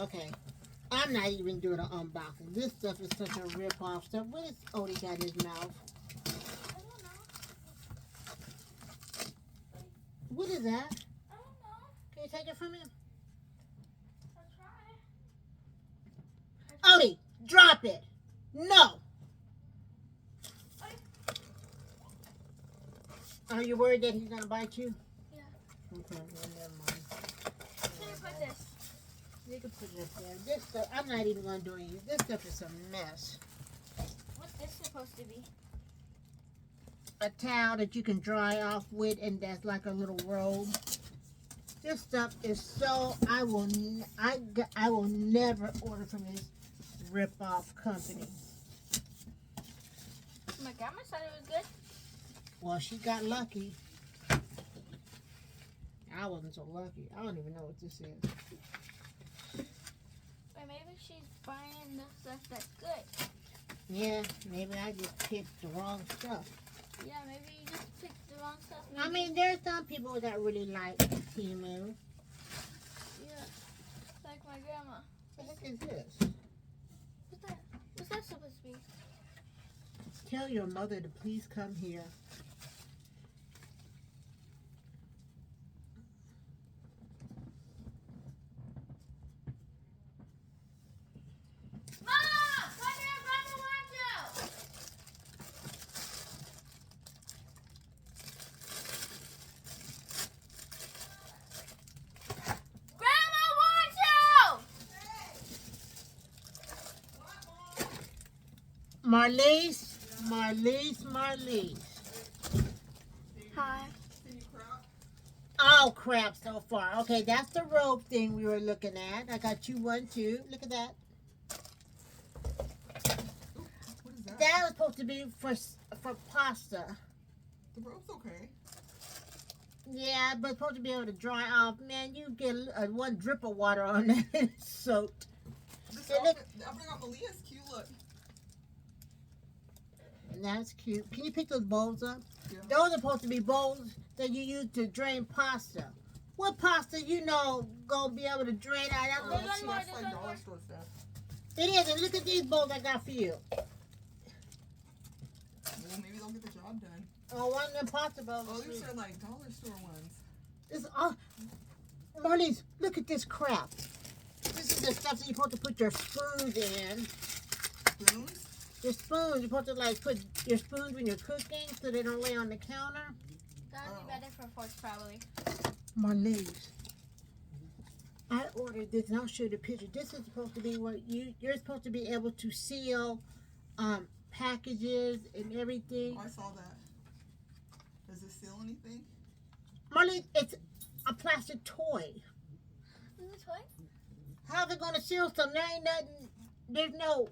Okay. I'm not even doing an unboxing. This stuff is such a rip-off stuff. What is Odie got in his mouth? I don't know. What is that? I don't know. Can you take it from him? I'll try. Odie, drop it. No. Are you worried that he's gonna bite you? Yeah. Okay, well, never mind. Can you put this? You can put it up there. This stuff, I'm not even gonna do it. This stuff is a mess. What's this supposed to be? A towel that you can dry off with, and that's like a little robe. This stuff is so. I will never order from this rip-off company. My grandma said it was good. Well, she got lucky. I wasn't so lucky. I don't even know what this is. Or maybe she's buying the stuff that's good. Yeah, maybe I just picked the wrong stuff. Yeah, maybe you just picked the wrong stuff. I mean, there's some people that really like Temu. Yeah, like my grandma. What the heck is this? What's that? What's that supposed to be? Tell your mother to please come here. Mom! Come here, Grandma wants you! Grandma wants you! Marlise. Hi. Oh, crap so far. Okay, that's the robe thing we were looking at. I got you one, too. Look at that. What is that? That was supposed to be for pasta. The rope's okay. Yeah, but it's supposed to be able to dry off. Man, you get one drip of water on that and it's soaked. This Hey, look. opening on Malia's cute. Look. And that's cute. Can you pick those bowls up? Yeah. Those are supposed to be bowls that you use to drain pasta. What pasta you know gonna be able to drain out? Oh, There's see, one more, that's there's like one dollar more. store stuff. It is, and look at these bowls I got for you. Well, maybe they'll get the job done. Oh, one of them pasta bowls. Oh, these are like dollar store ones. This, Marlise, look at this crap. This is the stuff that you're supposed to put your spoons in. Spoons? Your spoons, you're supposed to like put your spoons when you're cooking so they don't lay on the counter. That would be better for forks, probably. Marlise, I ordered this and I'll show you the picture. This is supposed to be what you're supposed to be able to seal packages and everything. Oh, I saw that. Does it seal anything? Marlise, it's a plastic toy. Is this toy? How's it gonna seal something? There ain't nothing. There's no